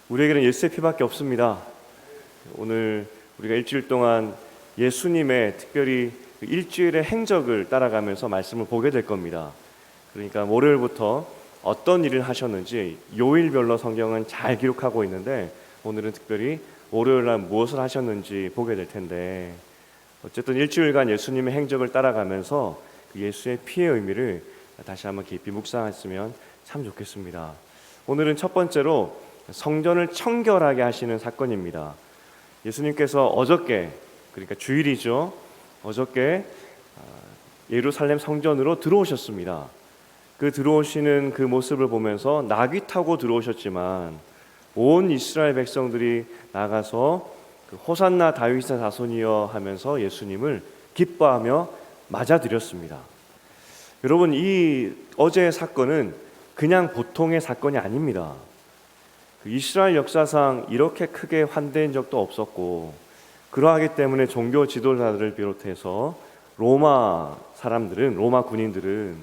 우리에게는 예수의 피밖에 없습니다. 오늘 우리가 일주일 동안 예수님의 특별히 일주일의 행적을 따라가면서 말씀을 보게 될 겁니다. 그러니까 월요일부터 어떤 일을 하셨는지 요일별로 성경은 잘 기록하고 있는데, 오늘은 특별히 월요일날 무엇을 하셨는지 보게 될 텐데, 어쨌든 일주일간 예수님의 행적을 따라가면서 그 예수의 피의 의미를 다시 한번 깊이 묵상했으면 참 좋겠습니다. 오늘은 첫 번째로 성전을 청결하게 하시는 사건입니다. 예수님께서 어저께, 그러니까 주일이죠, 어저께 예루살렘 성전으로 들어오셨습니다. 그 들어오시는 그 모습을 보면서 나귀 타고 들어오셨지만 온 이스라엘 백성들이 나가서 그 호산나 다윗의 자손이여 하면서 예수님을 기뻐하며 맞아들였습니다. 여러분, 이 어제의 사건은 그냥 보통의 사건이 아닙니다. 그 이스라엘 역사상 이렇게 크게 환대한 적도 없었고, 그러하기 때문에 종교 지도자들을 비롯해서 로마 사람들은, 로마 군인들은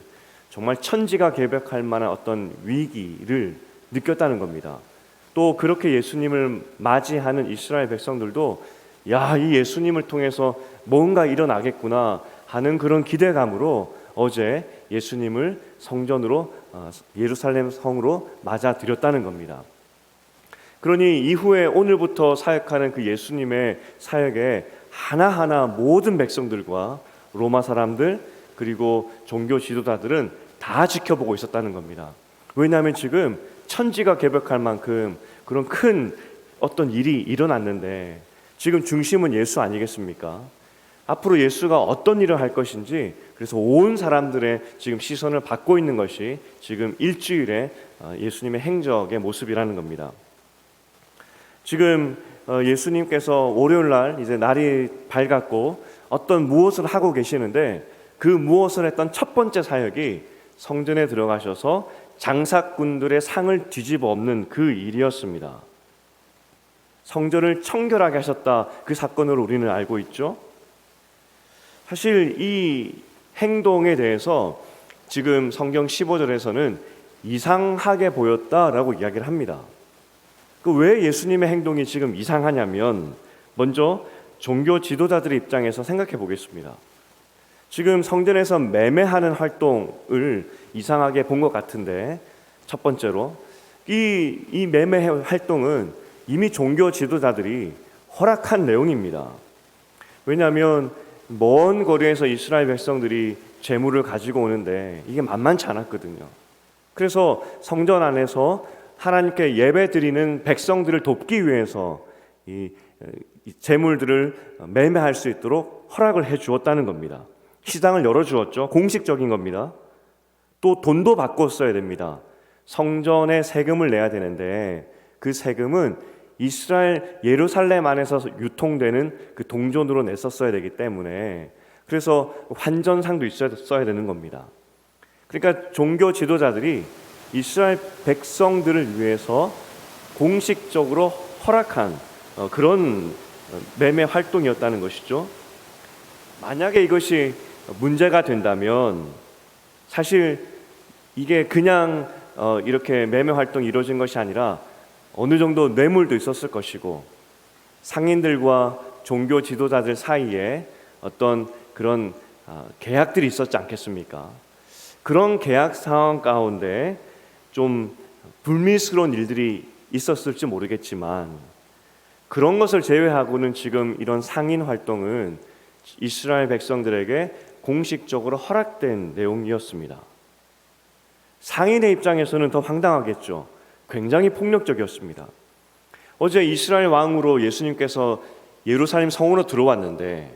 정말 천지가 개벽할 만한 어떤 위기를 느꼈다는 겁니다. 또 그렇게 예수님을 맞이하는 이스라엘 백성들도 야, 이 예수님을 통해서 뭔가 일어나겠구나 하는 그런 기대감으로 어제 예수님을 성전으로, 예루살렘 성으로 맞아들였다는 겁니다. 그러니 이후에 오늘부터 사역하는 그 예수님의 사역에 하나하나 모든 백성들과 로마 사람들 그리고 종교 지도자들은 다 지켜보고 있었다는 겁니다. 왜냐하면 지금 천지가 개벽할 만큼 그런 큰 어떤 일이 일어났는데, 지금 중심은 예수 아니겠습니까? 앞으로 예수가 어떤 일을 할 것인지, 그래서 온 사람들의 지금 시선을 받고 있는 것이 지금 일주일의 예수님의 행적의 모습이라는 겁니다. 지금 예수님께서 월요일날 이제 날이 밝았고 어떤 무엇을 하고 계시는데, 그 무엇을 했던 첫 번째 사역이 성전에 들어가셔서 장사꾼들의 상을 뒤집어 엎는 그 일이었습니다. 성전을 청결하게 하셨다, 그 사건으로 우리는 알고 있죠. 사실 이 행동에 대해서 지금 성경 15절에서는 이상하게 보였다라고 이야기를 합니다. 왜 예수님의 행동이 지금 이상하냐면, 먼저 종교 지도자들의 입장에서 생각해 보겠습니다. 지금 성전에서 매매하는 활동을 이상하게 본 것 같은데, 첫 번째로 이 매매 활동은 이미 종교 지도자들이 허락한 내용입니다. 왜냐하면 먼 거리에서 이스라엘 백성들이 재물을 가지고 오는데 이게 만만치 않았거든요. 그래서 성전 안에서 하나님께 예배 드리는 백성들을 돕기 위해서 이 재물들을 매매할 수 있도록 허락을 해 주었다는 겁니다. 시장을 열어주었죠. 공식적인 겁니다. 또 돈도 받고 써야 됩니다. 성전에 세금을 내야 되는데 그 세금은 이스라엘 예루살렘 안에서 유통되는 그 동전으로 냈었어야 되기 때문에, 그래서 환전상도 있어야 되는 겁니다. 그러니까 종교 지도자들이 이스라엘 백성들을 위해서 공식적으로 허락한 그런 매매 활동이었다는 것이죠. 만약에 이것이 문제가 된다면 사실 이게 그냥 이렇게 매매 활동이 이루어진 것이 아니라 어느 정도 뇌물도 있었을 것이고, 상인들과 종교 지도자들 사이에 어떤 그런 계약들이 있었지 않겠습니까? 그런 계약 상황 가운데 좀 불미스러운 일들이 있었을지 모르겠지만, 그런 것을 제외하고는 지금 이런 상인 활동은 이스라엘 백성들에게 공식적으로 허락된 내용이었습니다. 상인의 입장에서는 더 황당하겠죠. 굉장히 폭력적이었습니다. 어제 이스라엘 왕으로 예수님께서 예루살렘 성으로 들어왔는데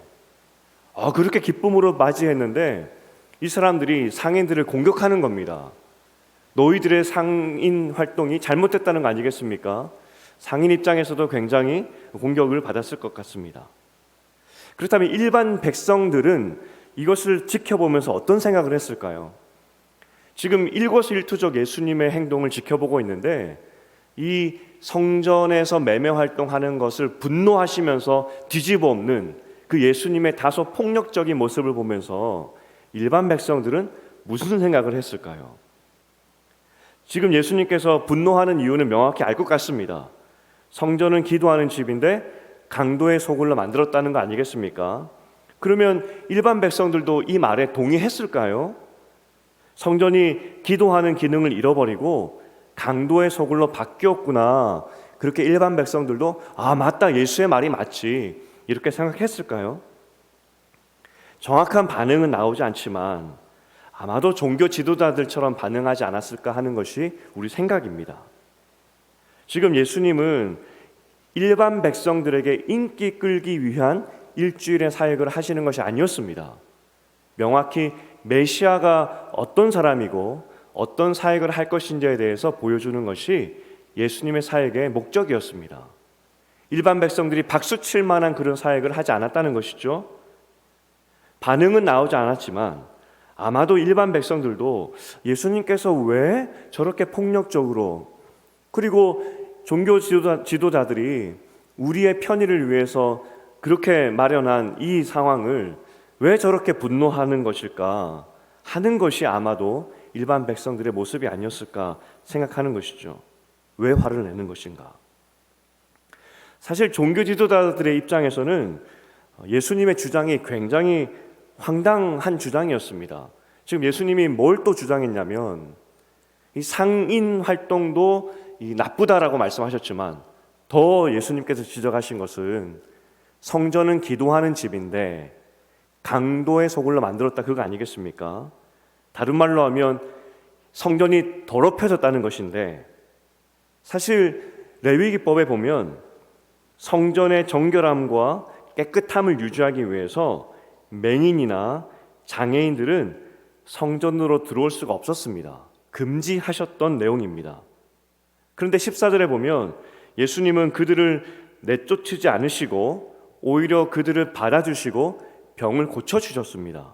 그렇게 기쁨으로 맞이했는데 이 사람들이 상인들을 공격하는 겁니다. 너희들의 상인 활동이 잘못됐다는 거 아니겠습니까? 상인 입장에서도 굉장히 공격을 받았을 것 같습니다. 그렇다면 일반 백성들은 이것을 지켜보면서 어떤 생각을 했을까요? 지금 일거수일투족 예수님의 행동을 지켜보고 있는데, 이 성전에서 매매 활동하는 것을 분노하시면서 뒤집어 엎는 그 예수님의 다소 폭력적인 모습을 보면서 일반 백성들은 무슨 생각을 했을까요? 지금 예수님께서 분노하는 이유는 명확히 알 것 같습니다. 성전은 기도하는 집인데 강도의 소굴로 만들었다는 거 아니겠습니까? 그러면 일반 백성들도 이 말에 동의했을까요? 성전이 기도하는 기능을 잃어버리고 강도의 소굴로 바뀌었구나. 그렇게 일반 백성들도 맞다, 예수의 말이 맞지, 이렇게 생각했을까요? 정확한 반응은 나오지 않지만 아마도 종교 지도자들처럼 반응하지 않았을까 하는 것이 우리 생각입니다. 지금 예수님은 일반 백성들에게 인기 끌기 위한 일주일의 사역을 하시는 것이 아니었습니다. 명확히 메시아가 어떤 사람이고 어떤 사역을 할 것인지에 대해서 보여주는 것이 예수님의 사역의 목적이었습니다. 일반 백성들이 박수 칠 만한 그런 사역을 하지 않았다는 것이죠. 반응은 나오지 않았지만 아마도 일반 백성들도 예수님께서 왜 저렇게 폭력적으로, 그리고 종교 지도자들이 우리의 편의를 위해서 그렇게 마련한 이 상황을 왜 저렇게 분노하는 것일까 하는 것이 아마도 일반 백성들의 모습이 아니었을까 생각하는 것이죠. 왜 화를 내는 것인가? 사실 종교 지도자들의 입장에서는 예수님의 주장이 굉장히 황당한 주장이었습니다. 지금 예수님이 뭘 또 주장했냐면 이 상인 활동도 나쁘다라고 말씀하셨지만 더 예수님께서 지적하신 것은 성전은 기도하는 집인데 강도의 소굴로 만들었다, 그거 아니겠습니까? 다른 말로 하면 성전이 더럽혀졌다는 것인데, 사실 레위기법에 보면 성전의 정결함과 깨끗함을 유지하기 위해서 맹인이나 장애인들은 성전으로 들어올 수가 없었습니다. 금지하셨던 내용입니다. 그런데 14절에 보면 예수님은 그들을 내쫓지 않으시고 오히려 그들을 받아주시고 병을 고쳐주셨습니다.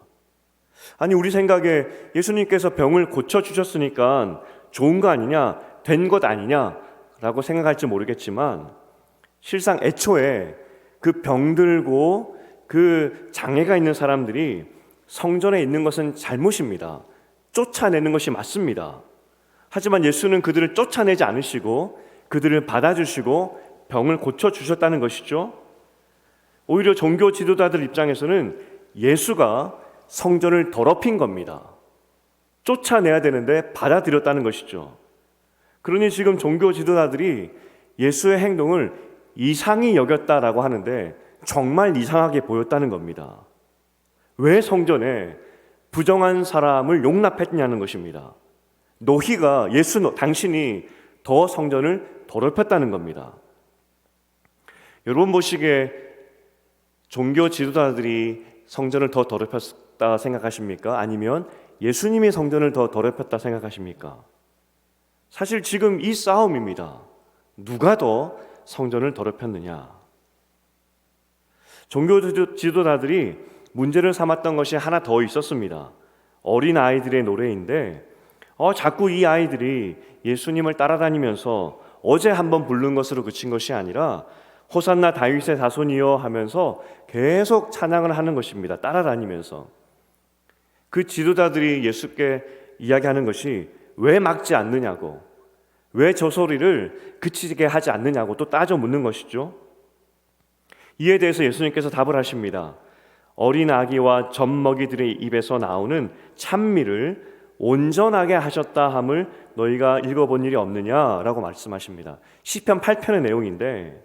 아니, 우리 생각에 예수님께서 병을 고쳐주셨으니까 좋은 거 아니냐, 된 것 아니냐라고 생각할지 모르겠지만 실상 애초에 그 병들고 그 장애가 있는 사람들이 성전에 있는 것은 잘못입니다. 쫓아내는 것이 맞습니다. 하지만 예수는 그들을 쫓아내지 않으시고 그들을 받아주시고 병을 고쳐주셨다는 것이죠. 오히려 종교 지도자들 입장에서는 예수가 성전을 더럽힌 겁니다. 쫓아내야 되는데 받아들였다는 것이죠. 그러니 지금 종교 지도자들이 예수의 행동을 이상히 여겼다라고 하는데 정말 이상하게 보였다는 겁니다. 왜 성전에 부정한 사람을 용납했냐는 것입니다. 너희가 당신이 더 성전을 더럽혔다는 겁니다. 여러분 보시기에 종교 지도자들이 성전을 더 더럽혔다 생각하십니까? 아니면 예수님이 성전을 더 더럽혔다 생각하십니까? 사실 지금 이 싸움입니다. 누가 더 성전을 더럽혔느냐? 종교 지도자들이 문제를 삼았던 것이 하나 더 있었습니다. 어린 아이들의 노래인데 자꾸 이 아이들이 예수님을 따라다니면서 어제 한번 부른 것으로 그친 것이 아니라 호산나 다윗의 자손이여 하면서 계속 찬양을 하는 것입니다. 따라다니면서. 그 지도자들이 예수께 이야기하는 것이 왜 막지 않느냐고, 왜 저 소리를 그치게 하지 않느냐고 또 따져 묻는 것이죠. 이에 대해서 예수님께서 답을 하십니다. 어린 아기와 젖먹이들의 입에서 나오는 찬미를 온전하게 하셨다 함을 너희가 읽어본 일이 없느냐라고 말씀하십니다. 시편 8편의 내용인데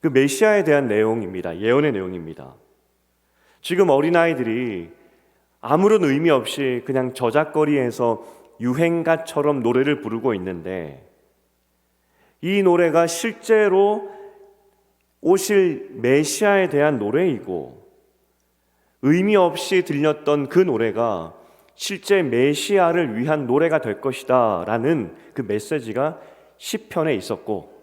그 메시아에 대한 내용입니다. 예언의 내용입니다. 지금 어린아이들이 아무런 의미 없이 그냥 저작거리에서 유행가처럼 노래를 부르고 있는데 이 노래가 실제로 오실 메시아에 대한 노래이고 의미 없이 들렸던 그 노래가 실제 메시아를 위한 노래가 될 것이다 라는 그 메시지가 시편에 있었고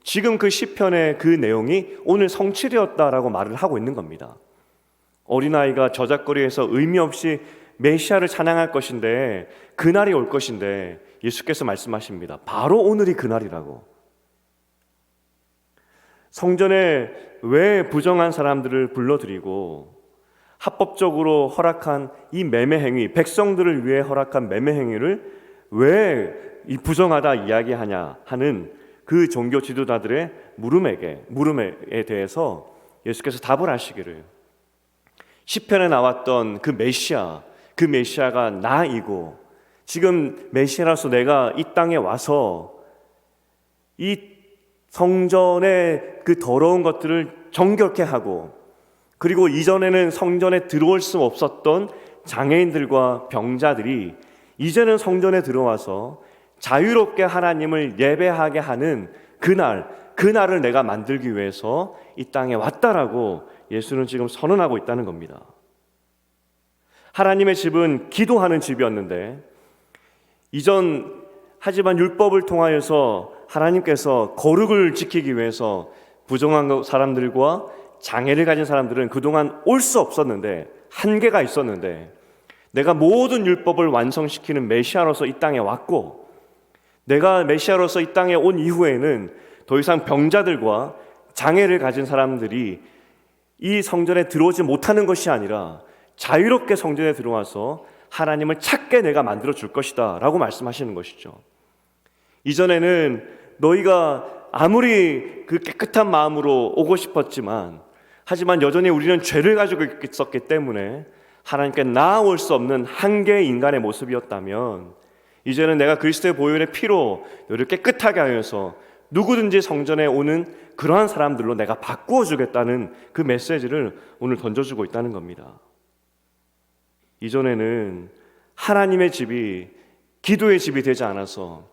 지금 그 시편의 그 내용이 오늘 성취되었다라고 말을 하고 있는 겁니다. 어린아이가 저작거리에서 의미 없이 메시아를 찬양할 것인데 그날이 올 것인데 예수께서 말씀하십니다. 바로 오늘이 그날이라고. 성전에 왜 부정한 사람들을 불러들이고 합법적으로 허락한 이 매매 행위, 백성들을 위해 허락한 매매 행위를 왜 이 부정하다 이야기하냐 하는 그 종교 지도자들의 물음에 대해서 예수께서 답을 하시기를, 시편에 나왔던 그 메시아가 나이고, 지금 메시아로서 내가 이 땅에 와서 이 성전의 그 더러운 것들을 정결케 하고, 그리고 이전에는 성전에 들어올 수 없었던 장애인들과 병자들이 이제는 성전에 들어와서 자유롭게 하나님을 예배하게 하는 그날을 내가 만들기 위해서 이 땅에 왔다라고 예수는 지금 선언하고 있다는 겁니다. 하나님의 집은 기도하는 집이었는데, 하지만 율법을 통하여서 하나님께서 거룩을 지키기 위해서 부정한 사람들과 장애를 가진 사람들은 그동안 올 수 없었는데, 한계가 있었는데, 내가 모든 율법을 완성시키는 메시아로서 이 땅에 왔고, 내가 메시아로서 이 땅에 온 이후에는 더 이상 병자들과 장애를 가진 사람들이 이 성전에 들어오지 못하는 것이 아니라 자유롭게 성전에 들어와서 하나님을 찾게 내가 만들어 줄 것이다 라고 말씀하시는 것이죠. 이전에는 너희가 아무리 그 깨끗한 마음으로 오고 싶었지만, 하지만 여전히 우리는 죄를 가지고 있었기 때문에 하나님께 나아올 수 없는 한계의 인간의 모습이었다면, 이제는 내가 그리스도의 보혈의 피로 너희를 깨끗하게 하여서 누구든지 성전에 오는 그러한 사람들로 내가 바꾸어 주겠다는 그 메시지를 오늘 던져주고 있다는 겁니다. 이전에는 하나님의 집이 기도의 집이 되지 않아서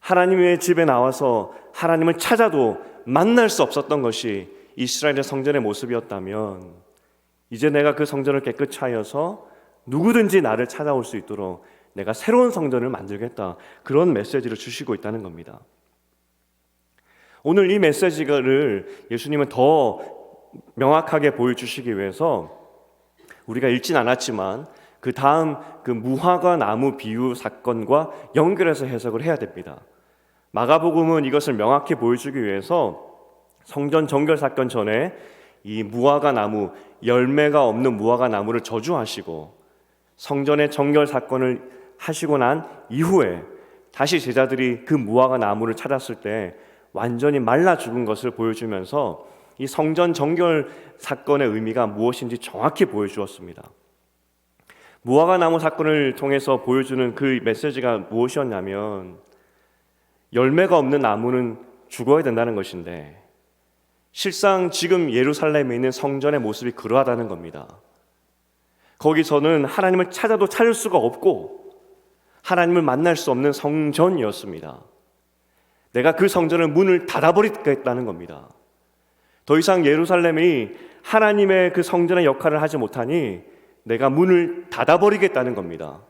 하나님의 집에 나와서 하나님을 찾아도 만날 수 없었던 것이 이스라엘의 성전의 모습이었다면, 이제 내가 그 성전을 깨끗이 하여서 누구든지 나를 찾아올 수 있도록 내가 새로운 성전을 만들겠다, 그런 메시지를 주시고 있다는 겁니다. 오늘 이 메시지를 예수님은 더 명확하게 보여주시기 위해서 우리가 읽진 않았지만 그 다음 그 무화과 나무 비유 사건과 연결해서 해석을 해야 됩니다. 마가복음은 이것을 명확히 보여주기 위해서 성전 정결 사건 전에 이 무화과 나무, 열매가 없는 무화과 나무를 저주하시고, 성전의 정결 사건을 하시고 난 이후에 다시 제자들이 그 무화과 나무를 찾았을 때 완전히 말라 죽은 것을 보여주면서 이 성전 정결 사건의 의미가 무엇인지 정확히 보여주었습니다. 무화과 나무 사건을 통해서 보여주는 그 메시지가 무엇이었냐면, 열매가 없는 나무는 죽어야 된다는 것인데, 실상 지금 예루살렘에 있는 성전의 모습이 그러하다는 겁니다. 거기서는 하나님을 찾아도 찾을 수가 없고 하나님을 만날 수 없는 성전이었습니다. 내가 그 성전을 문을 닫아버리겠다는 겁니다. 더 이상 예루살렘이 하나님의 그 성전의 역할을 하지 못하니 내가 문을 닫아버리겠다는 겁니다.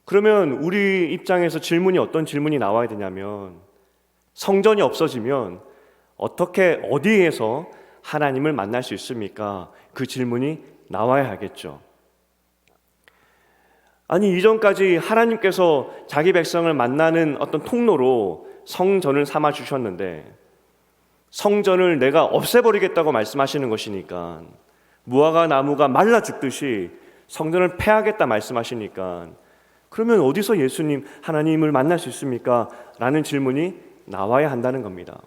그러면 우리 입장에서 어떤 질문이 나와야 되냐면, 성전이 없어지면 어디에서 하나님을 만날 수 있습니까? 그 질문이 나와야 하겠죠. 아니, 이전까지 하나님께서 자기 백성을 만나는 어떤 통로로 성전을 삼아 주셨는데, 성전을 내가 없애버리겠다고 말씀하시는 것이니까, 무화과 나무가 말라 죽듯이 성전을 폐하겠다 말씀하시니까, 그러면 어디서 예수님, 하나님을 만날 수 있습니까? 라는 질문이 나와야 한다는 겁니다.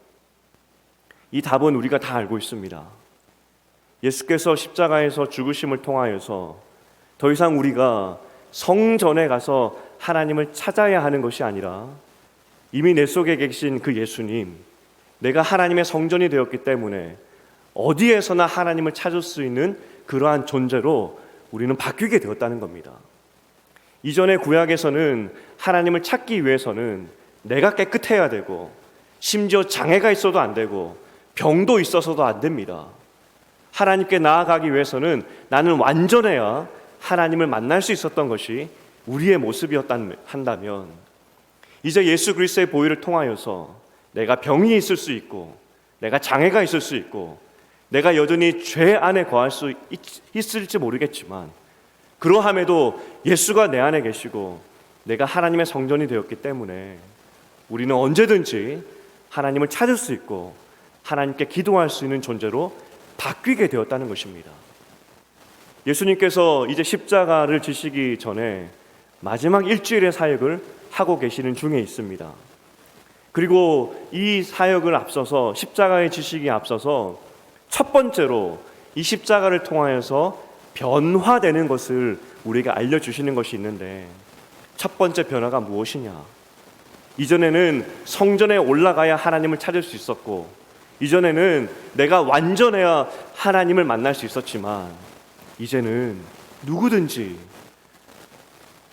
이 답은 우리가 다 알고 있습니다. 예수께서 십자가에서 죽으심을 통하여서 더 이상 우리가 성전에 가서 하나님을 찾아야 하는 것이 아니라, 이미 내 속에 계신 그 예수님, 내가 하나님의 성전이 되었기 때문에 어디에서나 하나님을 찾을 수 있는 그러한 존재로 우리는 바뀌게 되었다는 겁니다. 이전의 구약에서는 하나님을 찾기 위해서는 내가 깨끗해야 되고, 심지어 장애가 있어도 안 되고 병도 있어서도 안 됩니다. 하나님께 나아가기 위해서는 나는 완전해야 하나님을 만날 수 있었던 것이 우리의 모습이었다면, 이제 예수 그리스도의 보혈을 통하여서 내가 병이 있을 수 있고, 내가 장애가 있을 수 있고, 내가 여전히 죄 안에 거할 수 있을지 모르겠지만, 그러함에도 예수가 내 안에 계시고 내가 하나님의 성전이 되었기 때문에 우리는 언제든지 하나님을 찾을 수 있고 하나님께 기도할 수 있는 존재로 바뀌게 되었다는 것입니다. 예수님께서 이제 십자가를 지시기 전에 마지막 일주일의 사역을 하고 계시는 중에 있습니다. 그리고 이 사역을 앞서서 십자가의 지식이 앞서서 첫 번째로 이 십자가를 통하여서 변화되는 것을 우리에게 알려주시는 것이 있는데, 첫 번째 변화가 무엇이냐? 이전에는 성전에 올라가야 하나님을 찾을 수 있었고, 이전에는 내가 완전해야 하나님을 만날 수 있었지만, 이제는 누구든지,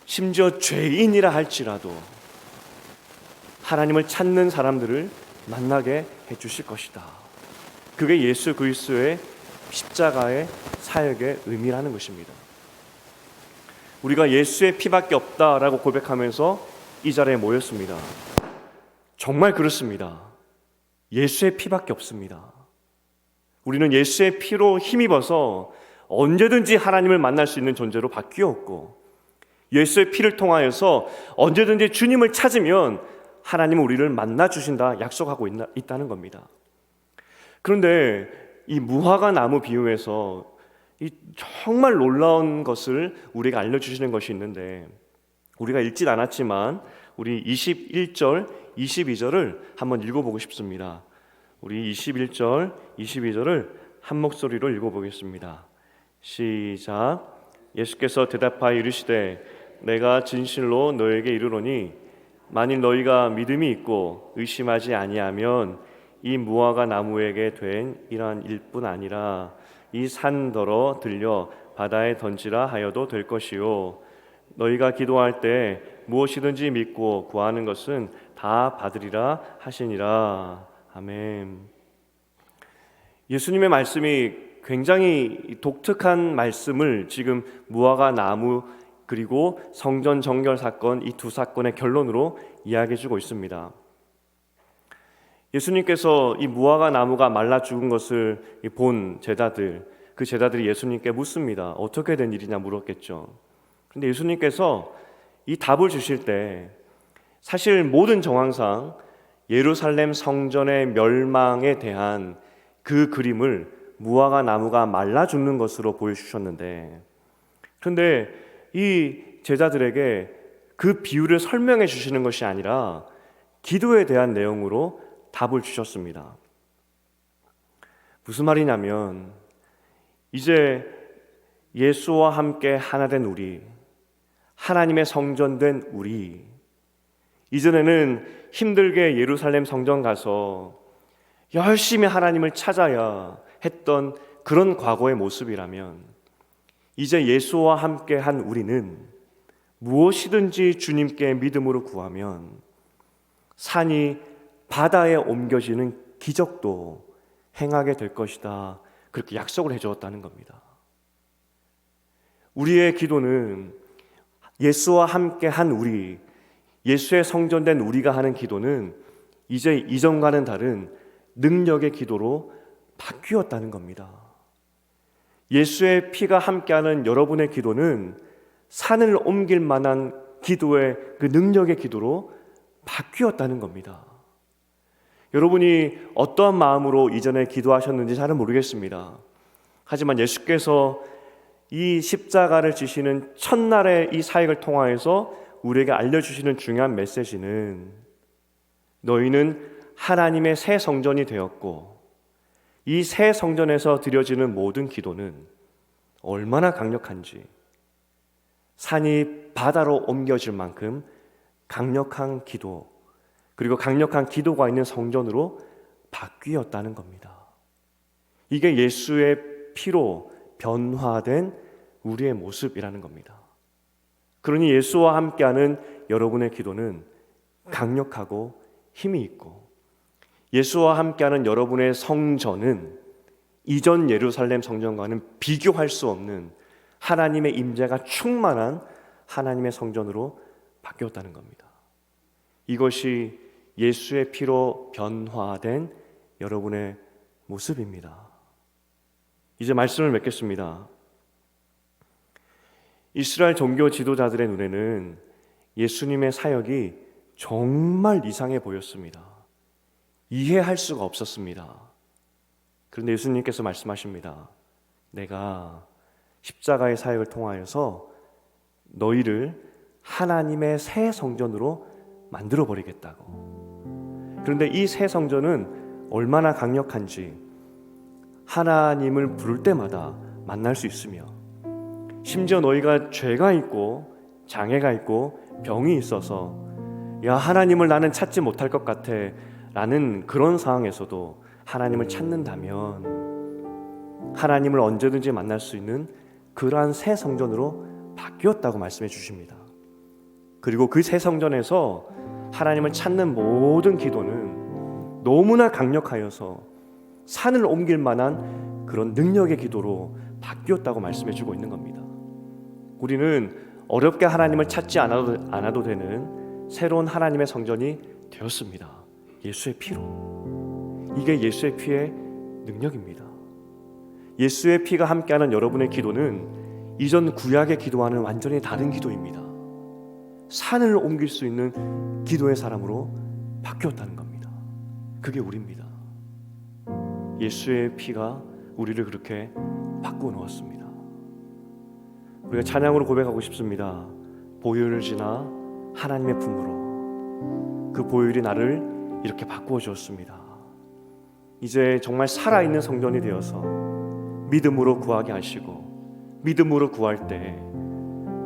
심지어 죄인이라 할지라도 하나님을 찾는 사람들을 만나게 해주실 것이다. 그게 예수 그리스도의 십자가의 사역의 의미라는 것입니다. 우리가 예수의 피밖에 없다라고 고백하면서 이 자리에 모였습니다. 정말 그렇습니다. 예수의 피밖에 없습니다. 우리는 예수의 피로 힘입어서 언제든지 하나님을 만날 수 있는 존재로 바뀌었고, 예수의 피를 통하여서 언제든지 주님을 찾으면 하나님은 우리를 만나 주신다 약속하고 있다는 겁니다. 그런데 이 무화과 나무 비유에서 이 정말 놀라운 것을 우리가 알려주시는 것이 있는데, 우리가 읽진 않았지만 우리 21절, 22절을 한번 읽어보고 싶습니다. 우리 21절, 22절을 한 목소리로 읽어보겠습니다. 시작. 예수께서 대답하여 이르시되 내가 진실로 너에게 이르노니 만일 너희가 믿음이 있고 의심하지 아니하면 이 무화과 나무에게 된 이러한 일뿐 아니라 이 산더러 들려 바다에 던지라 하여도 될 것이요 너희가 기도할 때 무엇이든지 믿고 구하는 것은 다 받으리라 하시니라. 아멘. 예수님의 말씀이 굉장히 독특한 말씀을 지금 무화과 나무 그리고 성전 정결 사건, 이 두 사건의 결론으로 이야기해 주고 있습니다. 예수님께서 이 무화과 나무가 말라 죽은 것을 본 제자들, 그 제자들이 예수님께 묻습니다. 어떻게 된 일이냐 물었겠죠. 그런데 예수님께서 이 답을 주실 때 사실 모든 정황상 예루살렘 성전의 멸망에 대한 그 그림을 무화과 나무가 말라 죽는 것으로 보여주셨는데, 그런데 이 제자들에게 그 비유를 설명해 주시는 것이 아니라 기도에 대한 내용으로 답을 주셨습니다. 무슨 말이냐면, 이제 예수와 함께 하나 된 우리, 하나님의 성전된 우리, 이전에는 힘들게 예루살렘 성전 가서 열심히 하나님을 찾아야 했던 그런 과거의 모습이라면, 이제 예수와 함께 한 우리는 무엇이든지 주님께 믿음으로 구하면 산이 바다에 옮겨지는 기적도 행하게 될 것이다. 그렇게 약속을 해주었다는 겁니다. 우리의 기도는 예수와 함께 한 우리, 예수의 성전된 우리가 하는 기도는 이제 이전과는 다른 능력의 기도로 바뀌었다는 겁니다. 예수의 피가 함께하는 여러분의 기도는 산을 옮길 만한 기도의 그 능력의 기도로 바뀌었다는 겁니다. 여러분이 어떠한 마음으로 이전에 기도하셨는지 잘은 모르겠습니다. 하지만 예수께서 이 십자가를 지시는 첫날의 이 사역을 통하여서 우리에게 알려주시는 중요한 메시지는, 너희는 하나님의 새 성전이 되었고 이 새 성전에서 드려지는 모든 기도는 얼마나 강력한지, 산이 바다로 옮겨질 만큼 강력한 기도, 그리고 강력한 기도가 있는 성전으로 바뀌었다는 겁니다. 이게 예수의 피로 변화된 우리의 모습이라는 겁니다. 그러니 예수와 함께하는 여러분의 기도는 강력하고 힘이 있고, 예수와 함께하는 여러분의 성전은 이전 예루살렘 성전과는 비교할 수 없는 하나님의 임재가 충만한 하나님의 성전으로 바뀌었다는 겁니다. 이것이 예수의 피로 변화된 여러분의 모습입니다. 이제 말씀을 맺겠습니다. 이스라엘 종교 지도자들의 눈에는 예수님의 사역이 정말 이상해 보였습니다. 이해할 수가 없었습니다. 그런데 예수님께서 말씀하십니다. 내가 십자가의 사역을 통하여서 너희를 하나님의 새 성전으로 만들어 버리겠다고. 그런데 이 새 성전은 얼마나 강력한지 하나님을 부를 때마다 만날 수 있으며, 심지어 너희가 죄가 있고 장애가 있고 병이 있어서 야, 하나님을 나는 찾지 못할 것 같아 라는 그런 상황에서도 하나님을 찾는다면 하나님을 언제든지 만날 수 있는 그러한 새 성전으로 바뀌었다고 말씀해 주십니다. 그리고 그 새 성전에서 하나님을 찾는 모든 기도는 너무나 강력하여서 산을 옮길 만한 그런 능력의 기도로 바뀌었다고 말씀해 주고 있는 겁니다. 우리는 어렵게 하나님을 찾지 않아도 되는 새로운 하나님의 성전이 되었습니다. 예수의 피로. 이게 예수의 피의 능력입니다. 예수의 피가 함께하는 여러분의 기도는 이전 구약의 기도와는 완전히 다른 기도입니다. 산을 옮길 수 있는 기도의 사람으로 바뀌었다는 겁니다. 그게 우리입니다. 예수의 피가 우리를 그렇게 바꾸어 놓았습니다. 우리가 찬양으로 고백하고 싶습니다. 보혈을 지나 하나님의 품으로. 그 보혈이 나를 이렇게 바꾸어 주었습니다. 이제 정말 살아있는 성전이 되어서 믿음으로 구하게 하시고, 믿음으로 구할 때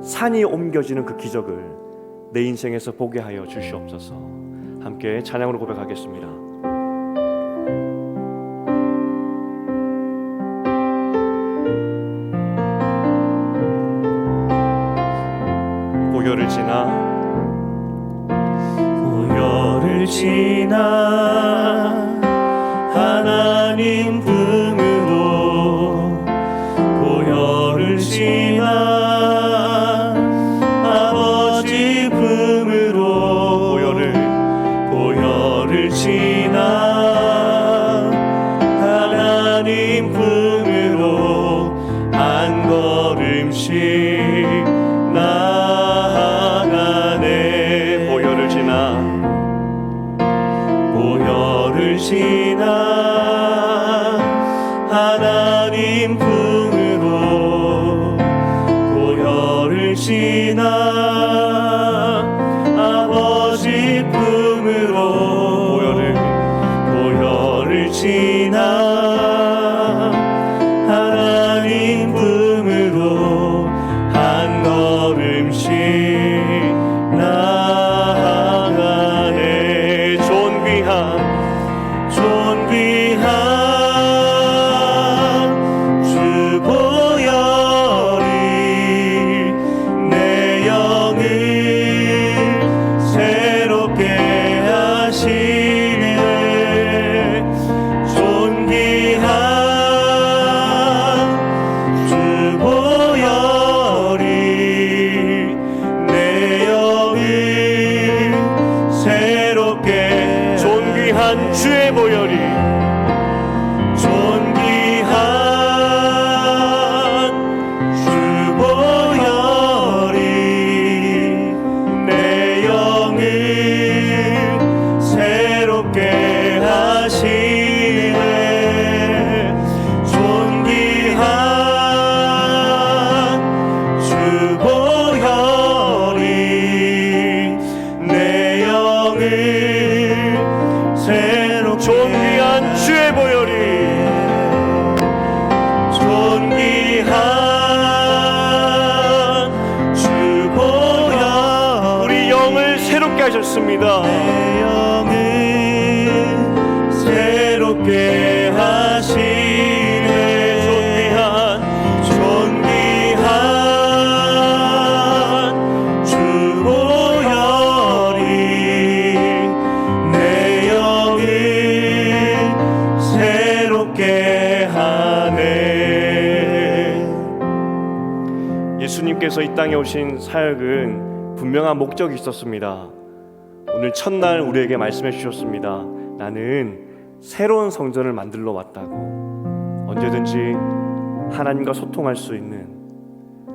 산이 옮겨지는 그 기적을 내 인생에서 보게 하여 주시옵소서. 함께 찬양으로 고백하겠습니다. 보혈을 지나 하나님 품으로, 보혈을 지나 아버지 품으로, 보혈을 지나 하나님 품으로 한 걸음씩 나아가네. 보혈을 지나 하나님 품으로, 보혈을 지나 아버지 품으로, 보혈을 지나 하나님 품으로 한 걸음씩 나아가네. 존귀한 주 보혈이 내 영을 새롭게 하시네. 존귀한 주 보혈이 내 영을 새롭게. 존귀한 주의 보혈이, 존귀한 주의 보혈이, 존귀한 주 보혈, 우리 영을 새롭게 하셨습니다. 내 영을 새롭게 하시네. 존귀한 주 보혈이 내 영을 새롭게 하네. 예수님께서 이 땅에 오신 사역은 분명한 목적이 있었습니다. 오늘 첫날 우리에게 말씀해 주셨습니다. 나는 새로운 성전을 만들러 왔다고. 언제든지 하나님과 소통할 수 있는,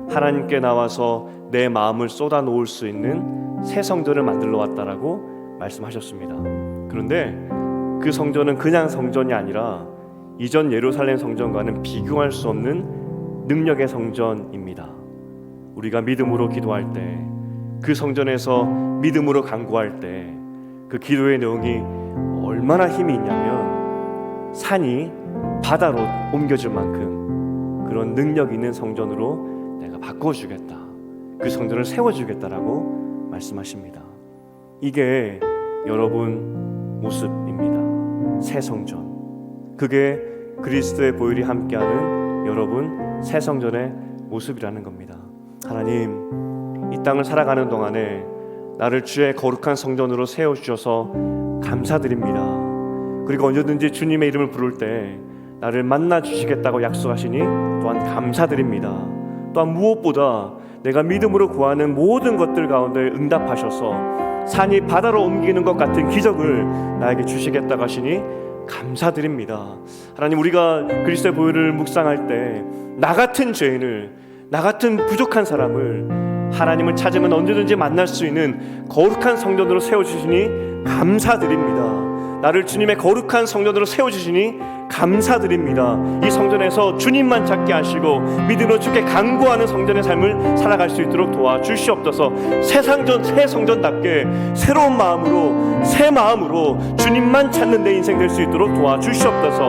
하나님께 나와서 내 마음을 쏟아 놓을 수 있는 새 성전을 만들러 왔다라고 말씀하셨습니다. 그런데 그 성전은 그냥 성전이 아니라 이전 예루살렘 성전과는 비교할 수 없는 능력의 성전입니다. 우리가 믿음으로 기도할 때, 그 성전에서 믿음으로 간구할 때 그 기도의 내용이 얼마나 힘이 있냐면 산이 바다로 옮겨질 만큼 그런 능력 있는 성전으로 내가 바꿔주겠다, 그 성전을 세워주겠다라고 말씀하십니다. 이게 여러분 모습입니다. 새 성전, 그게 그리스도의 보혈이 함께하는 여러분 새 성전의 모습이라는 겁니다. 하나님, 이 땅을 살아가는 동안에 나를 주의 거룩한 성전으로 세워주셔서 감사드립니다. 그리고 언제든지 주님의 이름을 부를 때 나를 만나 주시겠다고 약속하시니 또한 감사드립니다. 또한 무엇보다 내가 믿음으로 구하는 모든 것들 가운데 응답하셔서 산이 바다로 옮기는 것 같은 기적을 나에게 주시겠다고 하시니 감사드립니다. 하나님, 우리가 그리스도의 보혈을 묵상할 때 나 같은 죄인을, 나 같은 부족한 사람을 하나님을 찾으면 언제든지 만날 수 있는 거룩한 성전으로 세워주시니 감사드립니다. 나를 주님의 거룩한 성전으로 세워주시니 감사드립니다. 이 성전에서 주님만 찾게 하시고 믿음으로 주께 간구하는 성전의 삶을 살아갈 수 있도록 도와주시옵소서. 새 성전답게 새로운 마음으로, 새 마음으로 주님만 찾는 내 인생 될 수 있도록 도와주시옵소서.